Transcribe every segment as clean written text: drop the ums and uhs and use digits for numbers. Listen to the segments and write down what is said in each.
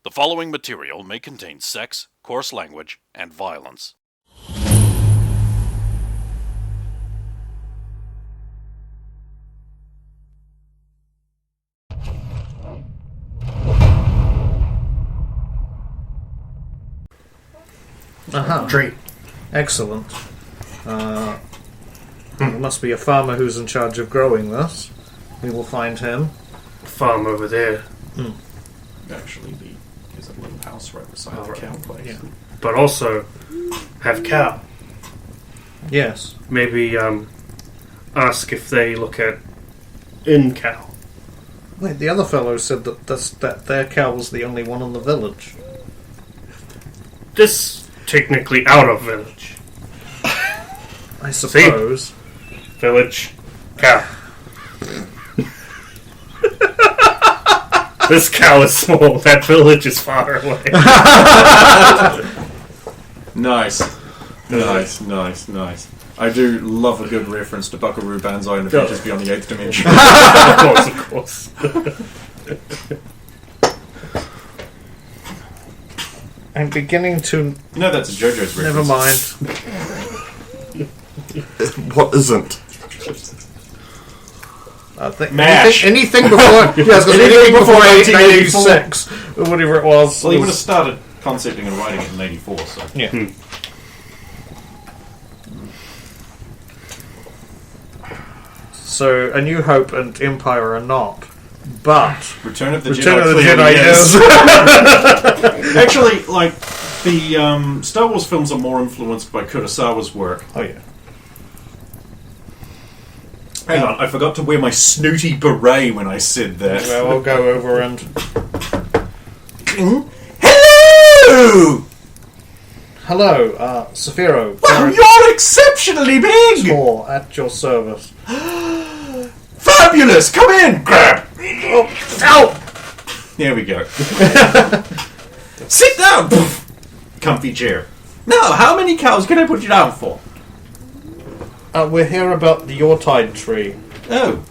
The following material may contain sex, coarse language, and violence. Aha. Tree. Excellent. There must be a farmer who's in charge of growing this. We will find him. Farm over there. Actually, there's a little house right beside the cow place. Yeah. But also have cow. Yes. Maybe ask if they look at in cow. Wait, the other fellow said that their cow was the only one in the village. This technically out of village. I suppose. Village. Cow. This cow is small. That village is far away. Nice. I do love a good reference to Buckaroo Banzai and the Futures Beyond the 8th Dimension. Of course. I'm beginning to... No, that's a JoJo's reference. Never mind. What isn't? MASH. Anything before... yes, anything before 1886. Or whatever it was. Well, he would have started concepting and writing it in 84, so... Yeah. So, A New Hope and Empire are not. But... Return of the Return Jedi of the clearly Jedi is. Actually, like, the Star Wars films are more influenced by Kurosawa's work. Oh, yeah. Hang on, I forgot to wear my snooty beret when I said that. Well, we'll go over and... Hello! Hello, Saphiro. Well, you're exceptionally big! Small, at your service. Fabulous! Come in! Grab! Oh, ow! There we go. Sit down! Comfy chair. Now, how many cows can I put you down for? We're here about the Yuletide tree. Oh.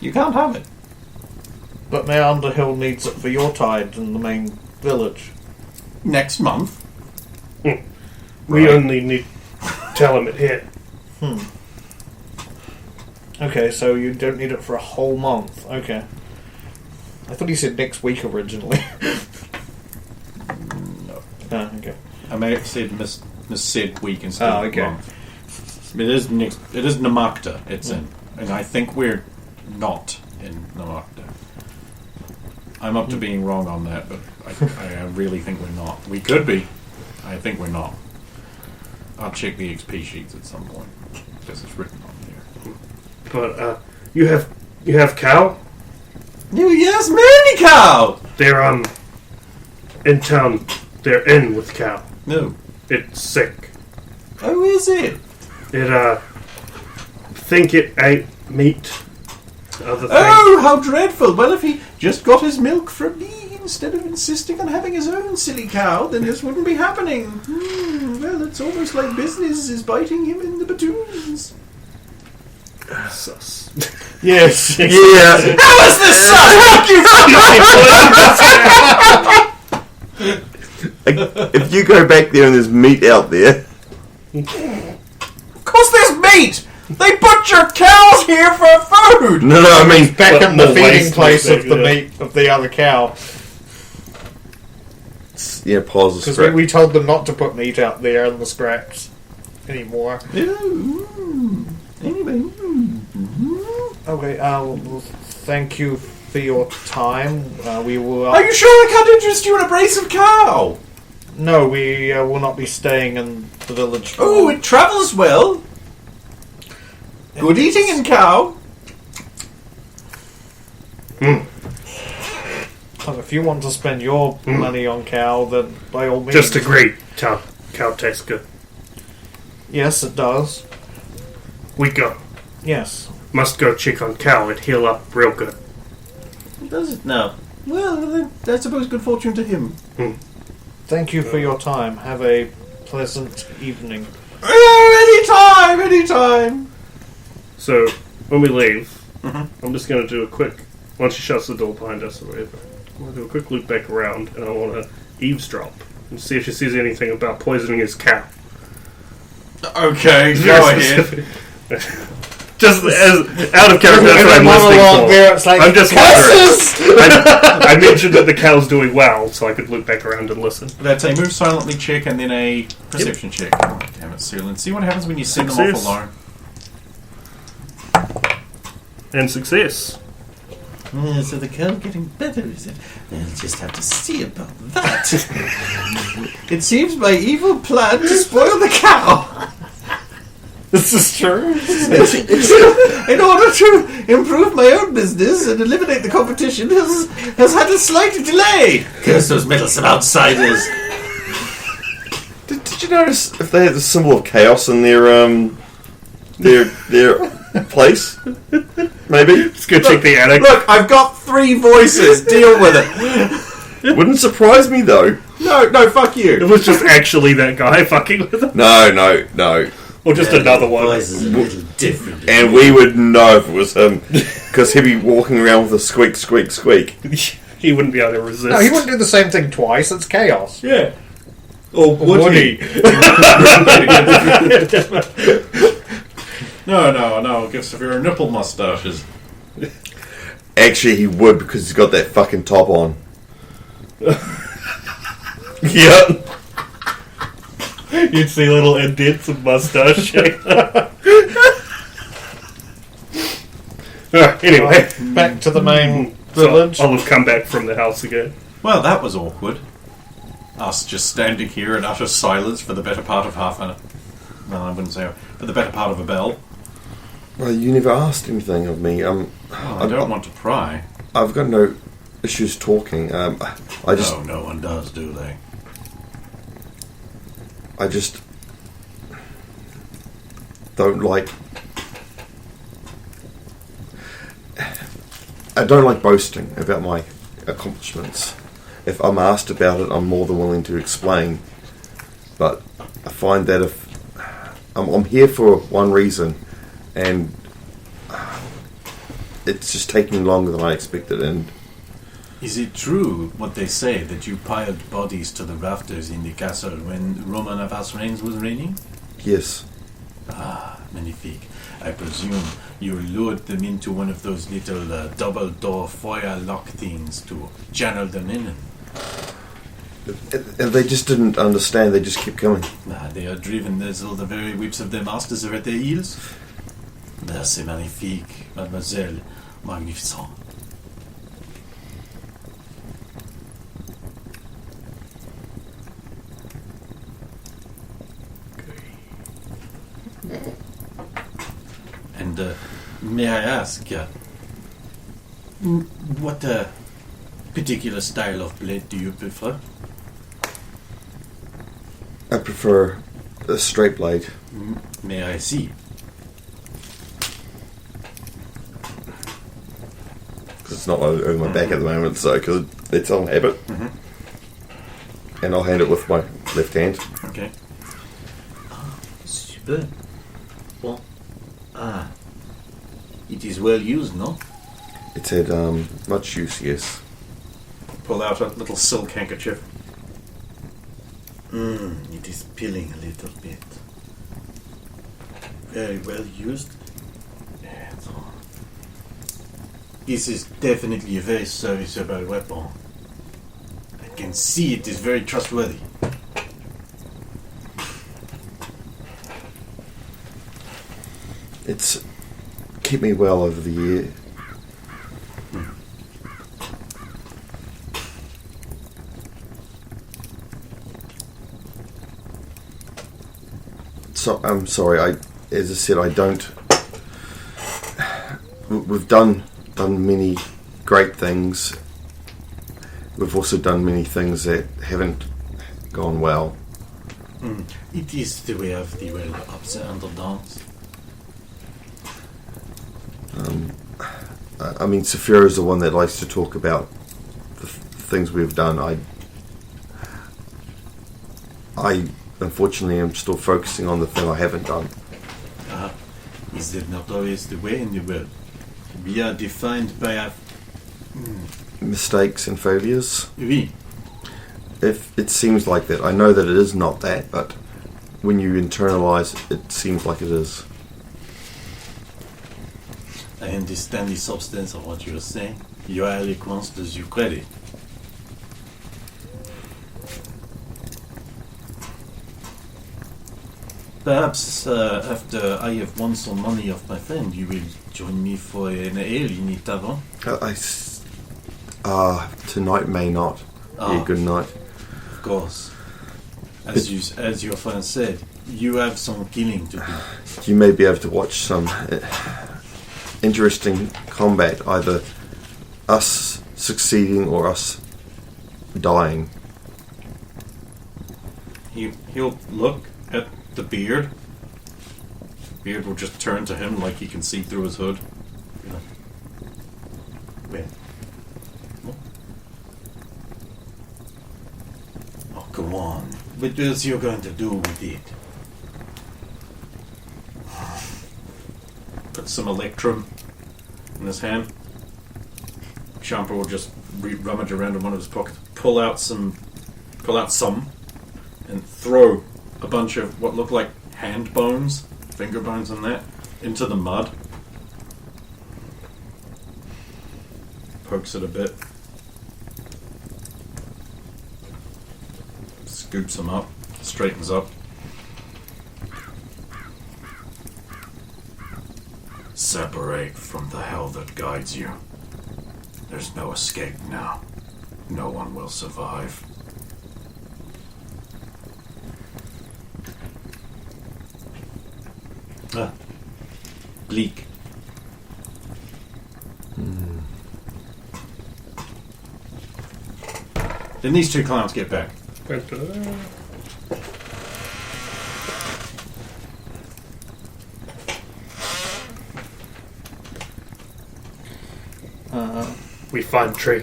You can't have it. But Mayor Underhill needs it for Yuletide in the main village. Next month. We only need tell him it hit. Okay, so you don't need it for a whole month. Okay. I thought you said next week originally. No. Oh, okay. I may have said said week instead of okay. month. It is Namakta it's in. And I think we're not in Namakta. I'm up to being wrong on that, but I really think we're not. We could be. I think we're not. I'll check the XP sheets at some point because it's written on there. But you have cow? Oh, yes, many cow! They're in town. They're in with cow. No. It's sick. Oh, is it? It think it ate meat. Other thing. Oh, how dreadful! Well, if he just got his milk from me instead of insisting on having his own silly cow, then this wouldn't be happening. Well, it's almost like business is biting him in the batoons. Sus. Yes. Yeah. How is this sus? If you go back there and there's meat out there, Of course there's meat! They butcher cows here for food! no, I mean, Back But in the more feeding waste place of mistake, the yeah. meat of the other cow. yeah, pause the Because script. we told them not to put meat out there in the scraps anymore. Anyway. Okay, well, thank you for your time. We will... Are you sure I can't interest you in a brace of cow? No, we will not be staying in the village for Oh, it travels well. Good eating in cow. Well, if you want to spend your money on cow, then by all means. Just agree. Cow tastes good. Yes, it does. We go. Yes. Must go check on cow. It heal up real good. Does it now? Well, I suppose good fortune to him. Thank you for your time. Have a pleasant evening. Oh, anytime. So when we leave, I'm just going to do a quick. Once she shuts the door behind us or whatever, I want to do a quick loop back around, and I want to eavesdrop and see if she says anything about poisoning his cow. Okay, go ahead. Just as out of character, that's what I'm listening for. There, it's like, I'm just wondering. I mentioned that the cow's doing well, so I could loop back around and listen. That's a move silently check and then a perception check. Oh, damn it, Sealant. See what happens when you send them off alone. And success. So the cow's getting better, is it? I'll just have to see about that. It seems my evil plan to spoil the cow. This is true. In order to improve my own business and eliminate the competition has had a slight delay. Curse those meddlesome outsiders. Did you notice if they had the symbol of chaos in their place? Maybe. Let's go check the attic. Look, I've got 3 voices. Deal with it. Wouldn't surprise me though. No, fuck It you. was just actually that guy fucking with him. No. Or just another one. Voice is a little different. And we would know if it was him because he'd be walking around with a squeak, squeak, squeak. He wouldn't be able to resist. No, he wouldn't do the same thing twice. It's chaos. Yeah. Or would he? No. Give Severe nipple mustaches. Actually, he would because he's got that fucking top on. Yep. You'd see little indents of mustache. Anyway, Back to the main so village. I'll have come back from the house again. Well, that was awkward. Us just standing here in utter silence for the better part of half an... Well, I wouldn't say... For the better part of a bell. Well, you never asked anything of me. Well, I don't want to pry. I've got no issues talking. I just... No, no one does, do they? I just don't like. I don't like boasting about my accomplishments. If I'm asked about it, I'm more than willing to explain. But I find that if I'm here for one reason, and it's just taking longer than I expected, and Is it true what they say that you piled bodies to the rafters in the castle when Roman of Asreins was reigning? yes, Ah, magnifique. I presume you lured them into one of those little double-door foyer lock things to channel them in. and they just didn't understand. They just kept coming. They are driven as though the very whips of their masters are at their heels. C'est magnifique, mademoiselle. Magnificent. And may I ask, what particular style of blade do you prefer? I prefer a straight blade. May I see? It's not over my back at the moment, so because it's on habit. And I'll hand it with my left hand. Okay. Super. Well, it is well used, no? It's had much use, yes. Pull out a little silk handkerchief. It is peeling a little bit. Very well used. This is definitely a very serviceable weapon. I can see it is very trustworthy. It's kept me well over the year. So I'm sorry. As I said, I don't. We've done many great things. We've also done many things that haven't gone well. It is the way of the well ups and downs. I mean, Saphira is the one that likes to talk about the things we've done. I unfortunately am still focusing on the thing I haven't done. Is that not always the way in the world? We are defined by our mistakes and failures? Oui. If it seems like that, I know that it is not that, but when you internalize it seems like it is. I understand the substance of what you're saying. Your eloquence does you credit. Perhaps after I have won some money off my friend, you will join me for an ale in the tavern. Tonight may not be a good night. Of course. As your friend said, you have some killing to do. You may be able to watch some interesting combat, either us succeeding or us dying. He'll look at the beard. Beard will just turn to him like he can see through his hood. You know. Well. Oh, go on. What else you going to do with it? Put some electrum in his hand. Champer will just rummage around in one of his pockets, pull out some, and throw a bunch of what look like hand bones, finger bones and that, into the mud. Pokes it a bit. Scoops them up, straightens up. Separate from the hell that guides you. There's no escape now. No one will survive. Bleak. Then these two clowns get back. We find tree.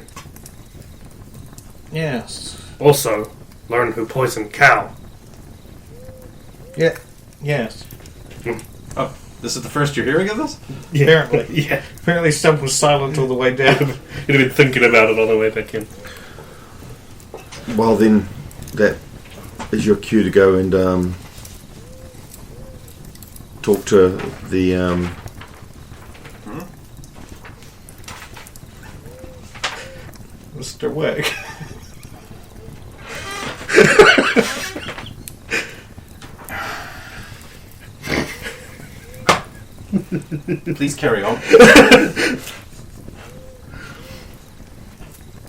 Yes. Also, learn who poisoned Cal. Yeah. Yes. Oh, this is the first you're hearing of this? Apparently. Yeah. Apparently Stump was silent all the way down. You'd have been thinking about it on the way back in. Well, then, that is your cue to go and talk to the Mr. Wick. Please carry on.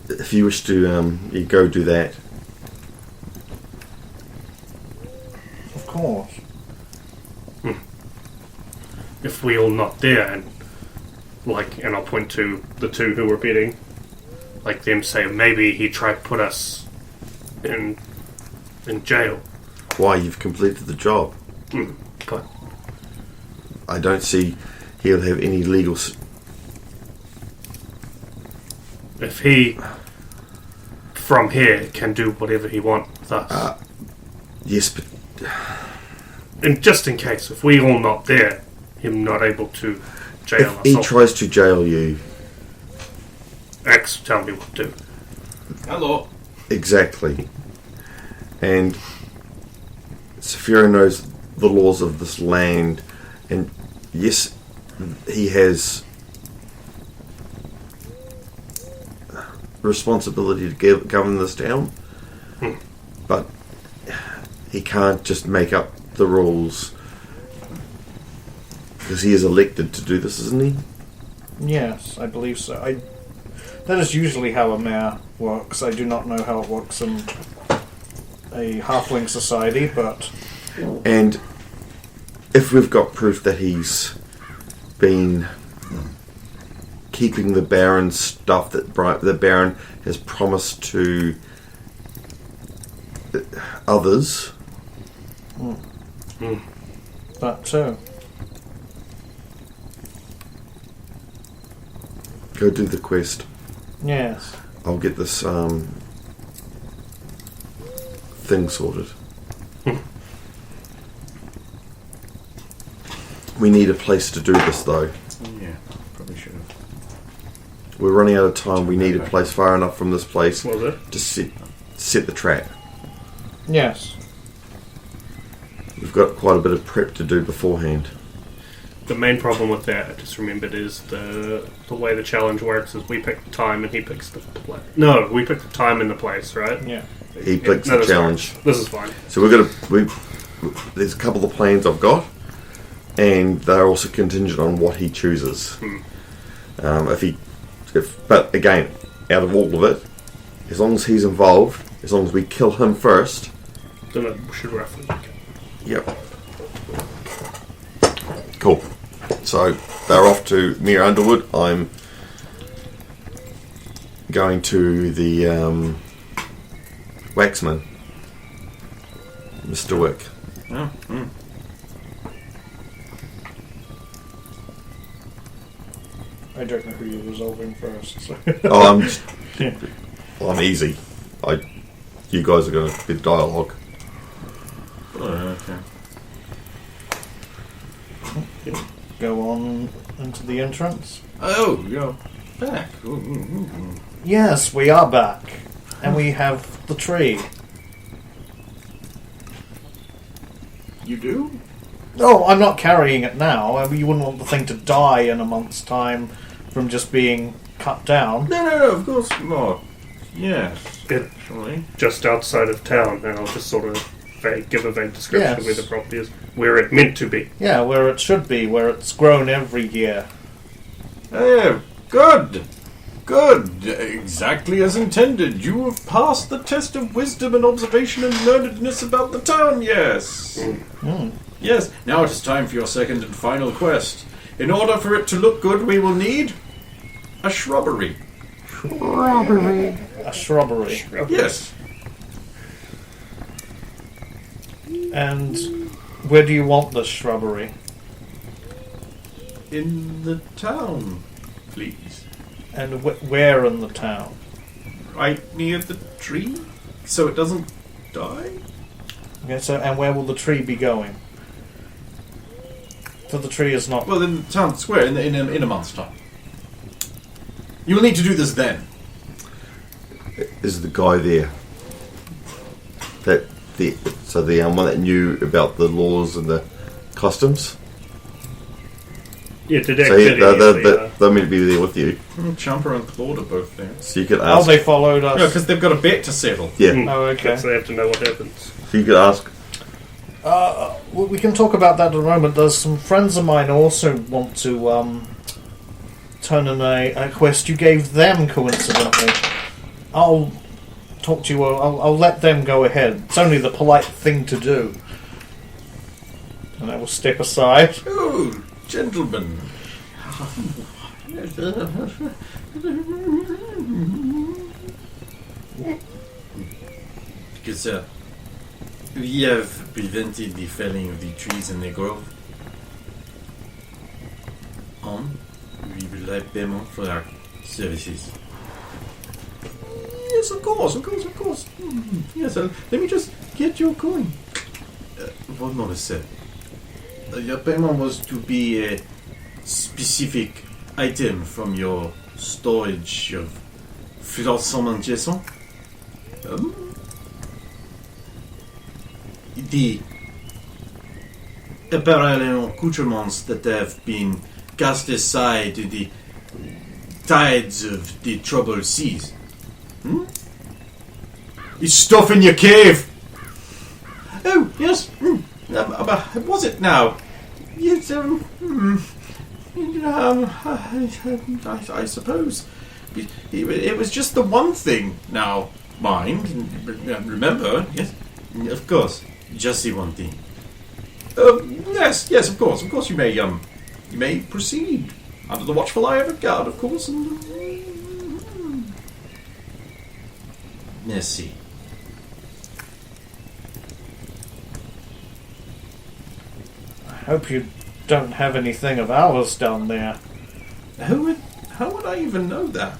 if you wish to you go do that. Of course. If we all not there, and and I'll point to the two who were bidding, like them say maybe he tried to put us in jail. Why, you've completed the job. But I don't see he'll have any legal... if he from here can do whatever he wants with us, Yes, but and just in case, if we all not there, him not able to jail if us. he all, tries to jail you... X tell me what to do. Hello. Exactly. And Saphira knows the laws of this land, and yes, he has responsibility to govern this town, but he can't just make up the rules because he is elected to do this, isn't he? Yes, I believe so. That is usually how a mayor works. I do not know how it works in a halfling society, but... And if we've got proof that he's been keeping the Baron's stuff that the Baron has promised to others... That too. Go do the quest. Yes. I'll get this thing sorted. We need a place to do this, though. Yeah, probably should have. we're running out of time. We need a place far enough from this place What was it? to set the trap. Yes. We've got quite a bit of prep to do beforehand. The main problem with that, I just remembered, is the way the challenge works is we pick the time and he picks the place. No, we pick the time and the place, right? Yeah. He picks the that's challenge. fine. This is fine. So there's a couple of plans I've got, and they're also contingent on what he chooses. But again, out of all of it, as long as he's involved, as long as we kill him first. Then it should roughly be. Yep. Cool. So they're off to Mere Underwood. I'm going to the Waxman, Mr. Wick. Oh, I don't know who you're resolving first. So. I'm easy. You guys are going to be dialogue. okay. Go on into the entrance. Oh, you're back. Yes, we are back. And we have the tree. You do? No, I'm not carrying it now. I mean, you wouldn't want the thing to die in a month's time from just being cut down. No, of course not. Yes, It- actually. Just outside of town, and I'll just sort of give a vague description of Yes. where the property is, where it meant to be. Yeah, where it should be, where it's grown every year. Oh, good. Good. Exactly as intended. You have passed the test of wisdom and observation and learnedness about the town, yes. Yes. Now it is time for your second and final quest. In order for it to look good, we will need a shrubbery. A shrubbery. Yes. And where do you want this shrubbery? In the town, please. And where in the town? Right near the tree, so it doesn't die. Okay, so and where will the tree be going? So the tree is not. Well, in the town square, in a month's time. You will need to do this then. Is the guy there? So the one that knew about the laws and the customs. Yeah, did So they're meant to be there with you. Chomper and Claude are both there. So you could Oh, ask. they followed us. No, because they've got a bet to settle. Yeah. Oh, okay. So they have to know what happens. So you could ask. Well, we can talk about that in a moment. There's some friends of mine who also want to turn in a quest you gave them, coincidentally. I'll talk to you. I'll let them go ahead. It's only the polite thing to do. And I will step aside. Oh, gentlemen. Because we have prevented the felling of the trees in the grove. We would like payment for our services. Yes, of course. Yes, let me just get your coin. One more, sir. Your payment was to be a specific item from your storage of Florissant Jason. The apparel and accoutrements that have been cast aside in the tides of the troubled seas. It's stuff in your cave. Oh, yes. Was it now? Yes, I suppose. It was just the one thing now, mind. Remember? Yes, of course. Just the one thing. Yes, of course. Of course you may proceed. Under the watchful eye of a guard, of course. Merci. I hope you don't have anything of ours down there. How would I even know that?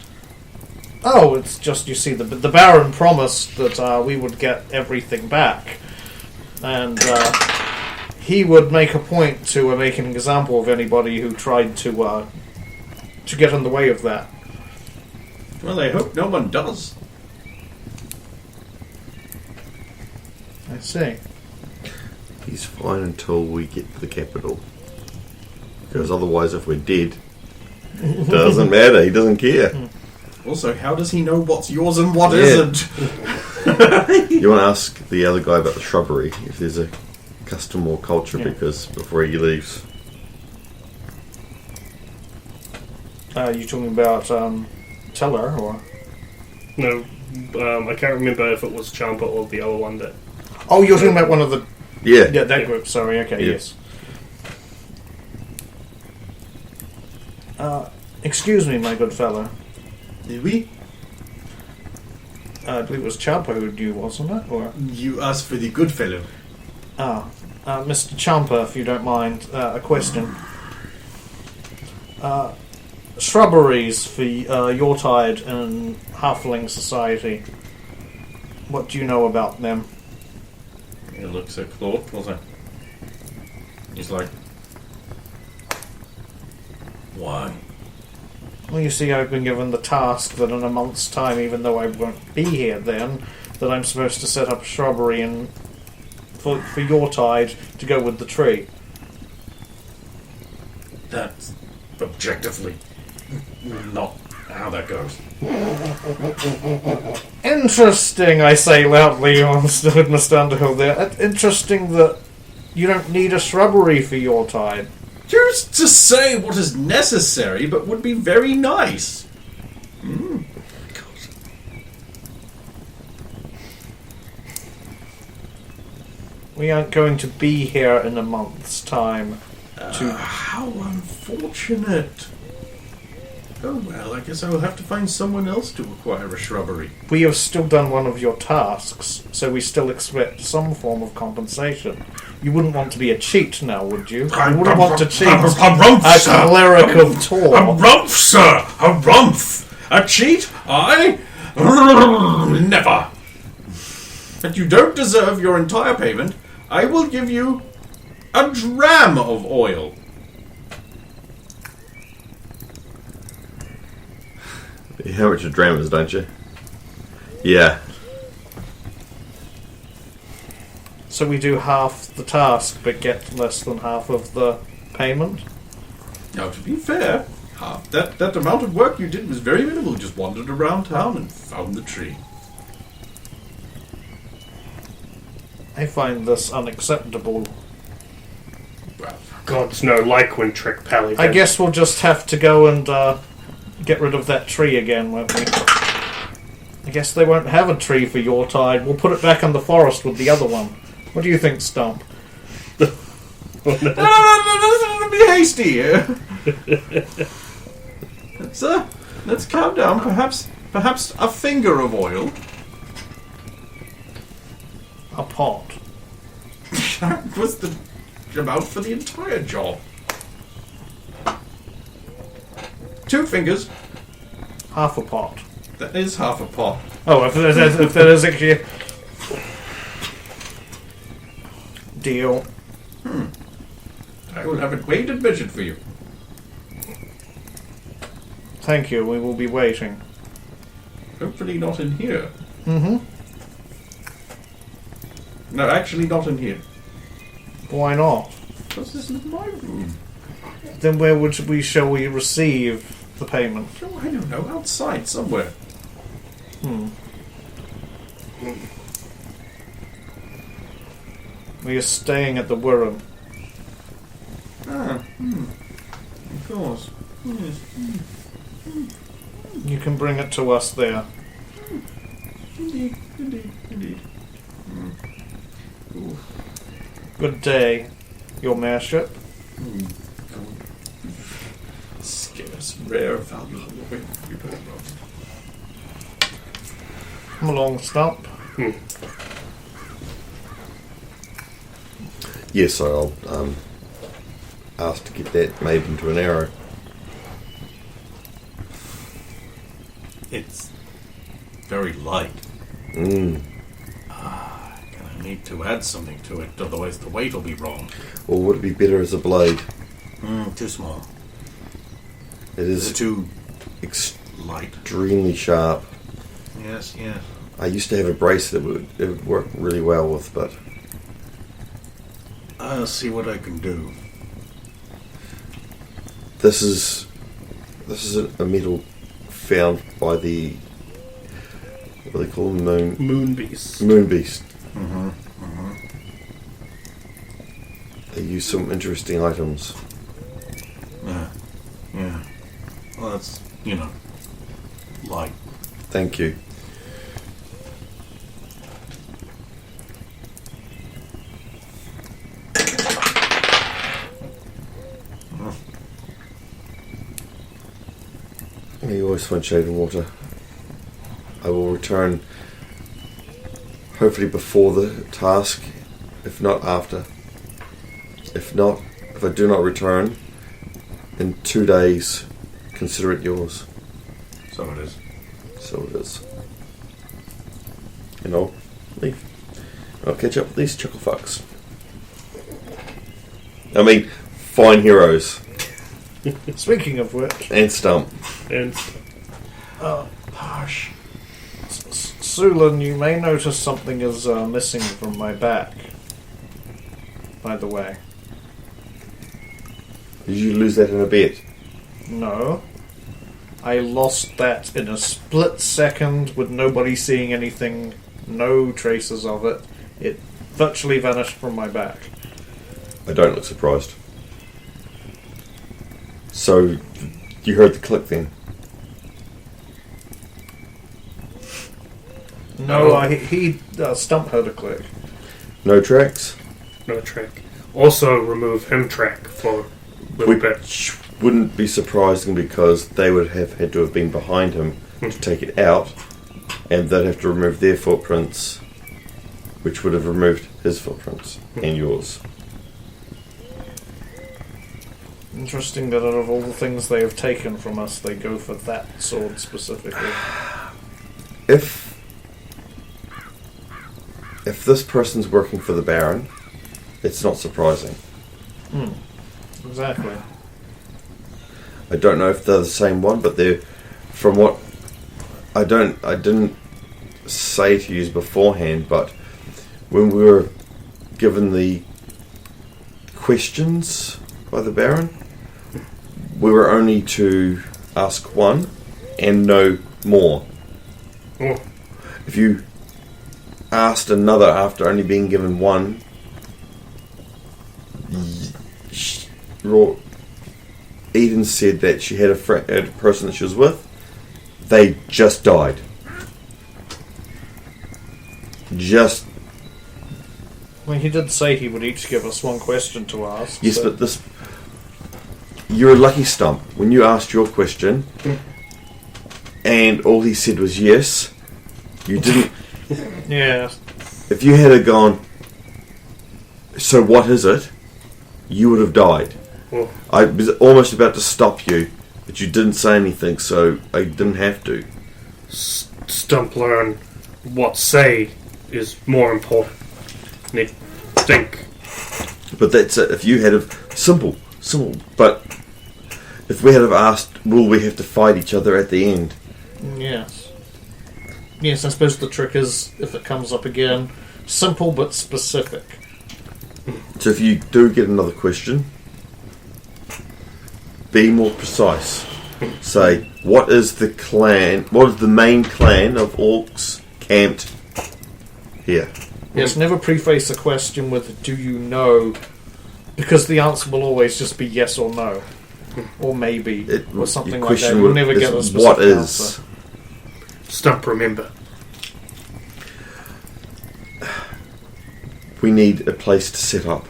Oh, it's just, you see, the Baron promised that we would get everything back. And he would make a point to make an example of anybody who tried to get in the way of that. Well, I hope no one does. I see. He's fine until we get to the capital. Because otherwise, if we're dead, it doesn't matter. He doesn't care. Also, how does he know what's yours and what Yeah. not You want to ask the other guy about the shrubbery, if there's a custom or culture, Yeah. because before he leaves. You talking about Teller or? No, I can't remember if it was Champa or the other one that. Oh, you're talking about one of the Yeah. that group. Sorry. Okay. Yeah. Yes. Excuse me, my good fellow. Did we? I believe it was Champa who knew, wasn't it? Or You asked for the good fellow. Mr. Champa, if you don't mind, a question. Shrubberies for Yortide and Halfling Society. What do you know about them? He looks at Claude, was it? He's like, why? Well, you see, I've been given the task that in a month's time, even though I won't be here then, that I'm supposed to set up a shrubbery and for Yortide to go with the tree. That's objectively not how that goes. Interesting, I say loudly on Mr. Underhill there. Interesting that you don't need a shrubbery for Yortide. Just to say what is necessary, but would be very nice. We aren't going to be here in a month's time to... How unfortunate. Oh well, I guess I will have to find someone else to acquire a shrubbery. We have still done one of your tasks, so we still expect some form of compensation. You wouldn't want to be a cheat now, would you? You wouldn't want to cheat A rumph, a sir. cleric of A Tor. rumph, sir! A rumph! A cheat? I? Never! But you don't deserve your entire payment. I will give you a dram of oil. How much a dram is, don't you? Yeah. So we do half the task, but get less than half of the payment? Now, to be fair, half that amount of work you did was very minimal. Just wandered around town and found the tree. I find this unacceptable. Well, God's no like when Trick Pally. I guess we'll just have to go and get rid of that tree again, won't we? I guess they won't have a tree for Yortide. We'll put it back in the forest with the other one. What do you think, Stump? no, don't be hasty. Let's calm down. Perhaps a finger of oil. A pot. That was the amount for the entire job. 2 fingers. Half a pot. That is half a pot. Oh, if there is actually... Deal. I will have it weighed and measured for you. Thank you, we will be waiting. Hopefully not in here. Mm-hmm. No, actually not in here. Why not? Because this is my room. Then where shall we receive the payment? Oh, I don't know. Outside somewhere. We are staying at the Wirral. Of course. Yes. You can bring it to us there. Indeed. Ooh. Good day, your mayorship. Scarce, rare, valuable. Come along, Stump. Yes, I'll ask to get that made into an arrow. It's very light. Mm. Gonna need to add something to it, otherwise the weight will be wrong. Or would it be better as a blade? Too small. It Is is it too light. extremely sharp. Yes, yes. I used to have a bracelet it would work really well with, but I'll see what I can do. this is a metal found by the what do they call them? Moon beast. Moon beast. Mm-hmm. They use some interesting items. Yeah. Yeah. Well, that's, light. Thank you. You always find shade in water. I will return hopefully before the task, if not after. If I do not return, in 2 days, consider it yours. So it is. So it is. And I'll leave. I'll catch up with these chuckle fucks. I mean, fine heroes. Speaking of which, And Stump. And harsh. Sulan, you may notice something is missing from my back. By the way. Did you lose that in a bet? No. I lost that in a split second with nobody seeing anything, no traces of it. It virtually vanished from my back. I don't look surprised. So, you heard the click then? No, he Stump heard a click. No tracks? no track. Also remove him track for a little bit. Which wouldn't be surprising because they would have had to have been behind him to take it out, and they'd have to remove their footprints, which would have removed his footprints and yours. Interesting that out of all the things they have taken from us, they go for that sword specifically. If this person's working for the Baron, it's not surprising. Exactly. I don't know if they're the same one, but they're from what I didn't say to you beforehand, but when we were given the questions by the Baron, we were only to ask one and no more. Oh, If you asked another after only being given one, Eden said that she had a person that she was with. They just died. Just Well, he did say he would each give us one question to ask. yes, so- but this. You're a lucky stump. When you asked your question, and all he said was yes, you didn't. Yeah. If you had gone, so what is it? You would have died. well, I was almost about to stop you, but you didn't say anything, so I didn't have to. Stump learn what say is more important. Need think. But that's it. If you had have simple. But if we had have asked, will we have to fight each other at the end? Yes. Yes, I suppose the trick is, if it comes up again, simple but specific. So if you do get another question, be more precise. Say, what is the clan? What is the main clan of orcs camped here? Yes, never preface a question with, do you know? Because the answer will always just be yes or no. Or maybe. Or something your like that. question We'll never get a is, specific what is? answer. Stump remember. We need a place to set up.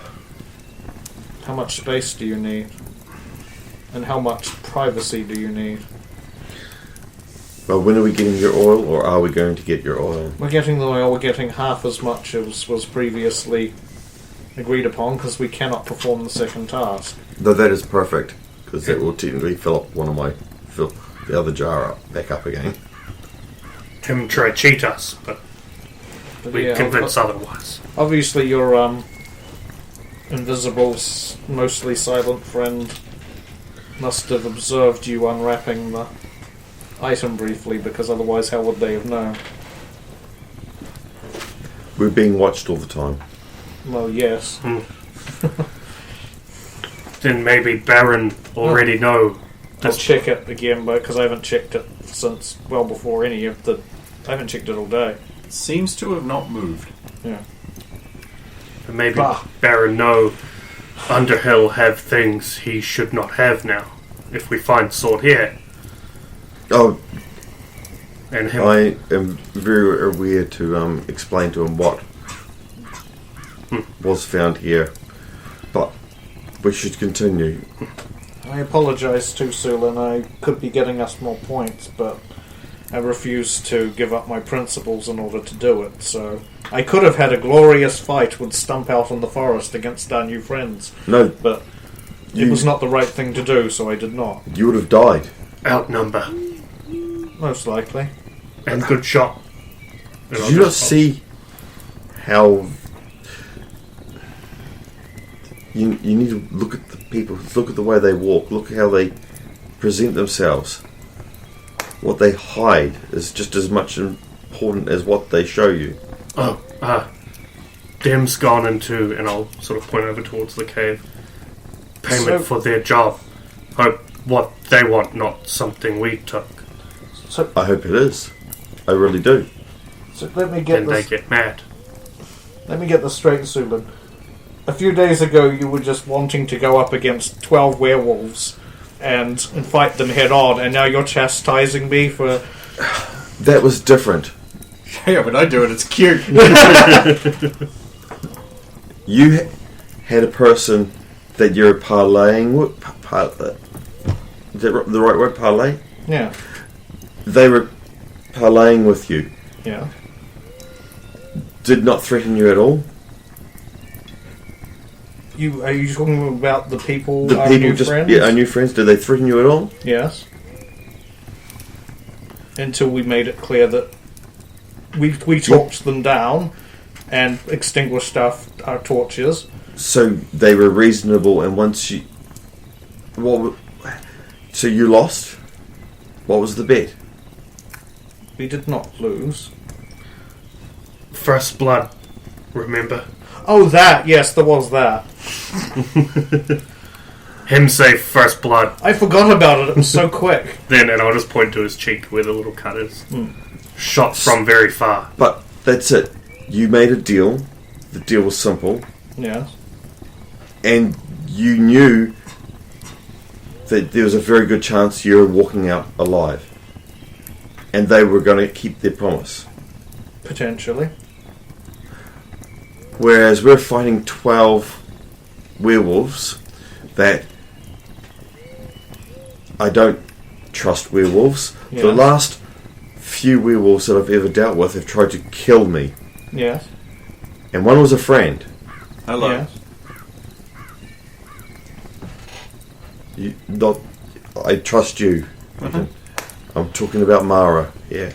How much space do you need? And how much privacy do you need? Well, when are we getting your oil, or are we going to get your oil? We're getting the oil, we're getting half as much as was previously agreed upon, because we cannot perform the second task. Though that is perfect, because that will technically fill up fill the other jar up, back up again. Him try cheat us, but But we yeah, convince otherwise. obviously your invisible, mostly silent friend must have observed you unwrapping the item briefly, because otherwise how would they have known? We're being watched all the time. Well, yes. Then maybe Baron already know. I'll check it again, because I haven't checked it since well before any of the... I haven't checked it all day. Seems to have not moved. Yeah. And maybe Baron know Underhill have things he should not have now. If we find Sword here. Oh, And him. I am very aware to explain to him what was found here, but we should continue. I apologise to Sulin. I could be getting us more points, but I refuse to give up my principles in order to do it, so... I could have had a glorious fight with Stump out in the forest against our new friends, No, but it was not the right thing to do, so I did not. you would have died. Outnumber. Most likely. And good shot. And Did I'll you not just- see how... You need to look at the people, look at the way they walk, look at how they present themselves. What they hide is just as much important as what they show you. Oh, Dem's gone into, and I'll sort of point over towards the cave, payment So- for their job. Hope what they want, not something we took. So, I hope it is. I really do. so let me get And they this. get mad. Let me get this straight, Sulin. A few days ago, you were just wanting to go up against 12 werewolves and fight them head on, and now you're chastising me for... That was different. Yeah, when I do it, it's cute. You had a person that you're parlaying with. Is that the right word, parlay? Yeah, They were parlaying with you. yeah. Did not threaten you at all. Are you talking about the people, The our people new just friends? yeah, our new friends. Did they threaten you at all? Yes. Until we made it clear that we talked them down and extinguished our torches. So they were reasonable, and once you, so you lost. What was the bet? We did not lose. First blood, remember? Oh, that! Yes, there was that. Him say first blood, I forgot about it. It was so quick. then, and I'll just point to his cheek where the little cut is. Shot from very far. But that's it. You made a deal. The deal was simple, Yes. and you knew that there was a very good chance you were walking out alive, and they were going to keep their promise. Potentially. Whereas we're fighting 12 werewolves that I don't trust werewolves. Yeah. The last few werewolves that I've ever dealt with have tried to kill me. Yes. And one was a friend. Hello. Yes. I trust you. I'm talking about Mara. Yeah.